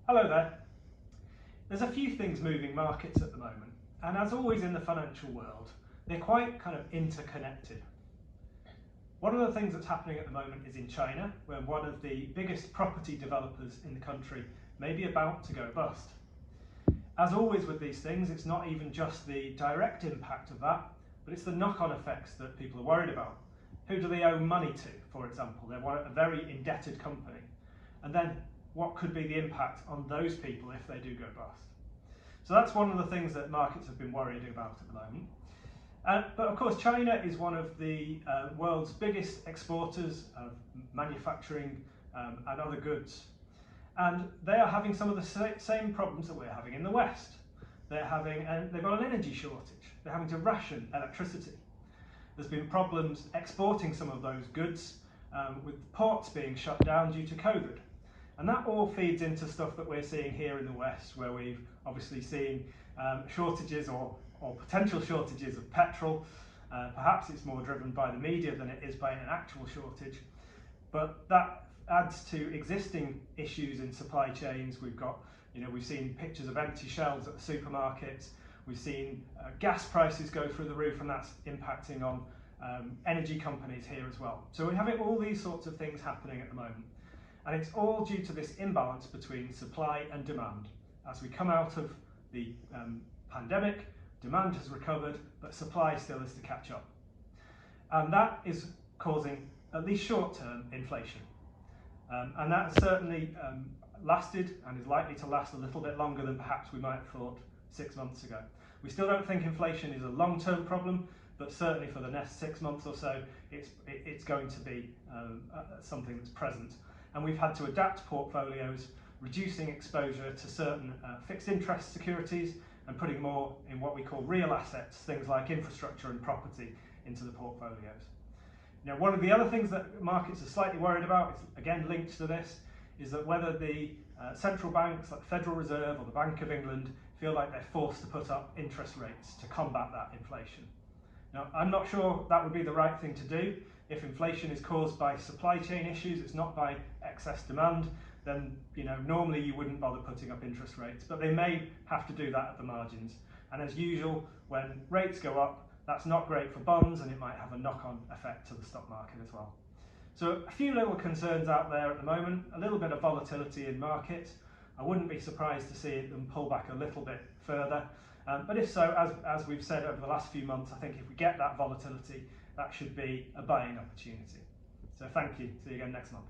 Hello there. There's a few things moving markets at the moment, and as always in the financial world, they're quite kind of interconnected. One of the things that's happening at the moment is in China, where one of the biggest property developers in the country may be about to go bust. As always with these things, it's not even just the direct impact of that, but it's the knock-on effects that people are worried about. Who do they owe money to, for example? They're a very indebted company. And then what could be the impact on those people if they do go bust? So that's one of the things that markets have been worried about at the moment. But of course, China is one of the world's biggest exporters of manufacturing and other goods. And they are having some of the same problems that we're having in the West. They've got an energy shortage. They're having to ration electricity. There's been problems exporting some of those goods with ports being shut down due to COVID. And that all feeds into stuff that we're seeing here in the West, where we've obviously seen shortages or potential shortages of petrol. Perhaps it's more driven by the media than it is by an actual shortage. But that adds to existing issues in supply chains. We've seen pictures of empty shelves at the supermarkets. We've seen gas prices go through the roof, and that's impacting on energy companies here as well. So we're having all these sorts of things happening at the moment. And it's all due to this imbalance between supply and demand. As we come out of the pandemic, demand has recovered, but supply still is to catch up. And that is causing at least short-term inflation. And that has certainly lasted and is likely to last a little bit longer than perhaps we might have thought 6 months ago. We still don't think inflation is a long-term problem, but certainly for the next 6 months or so, it's going to be something that's present. And we've had to adapt portfolios, reducing exposure to certain fixed interest securities and putting more in what we call real assets, things like infrastructure and property, into the portfolios. Now, one of the other things that markets are slightly worried about, is again linked to this, is that whether the central banks like the Federal Reserve or the Bank of England feel like they're forced to put up interest rates to combat that inflation. Now, I'm not sure that would be the right thing to do. If inflation is caused by supply chain issues, it's not by excess demand, then normally you wouldn't bother putting up interest rates, but they may have to do that at the margins. And as usual, when rates go up, that's not great for bonds, and it might have a knock-on effect to the stock market as well. So a few little concerns out there at the moment, a little bit of volatility in markets. I wouldn't be surprised to see them pull back a little bit further. But if so, as we've said over the last few months, I think if we get that volatility, that should be a buying opportunity. So thank you. See you again next month.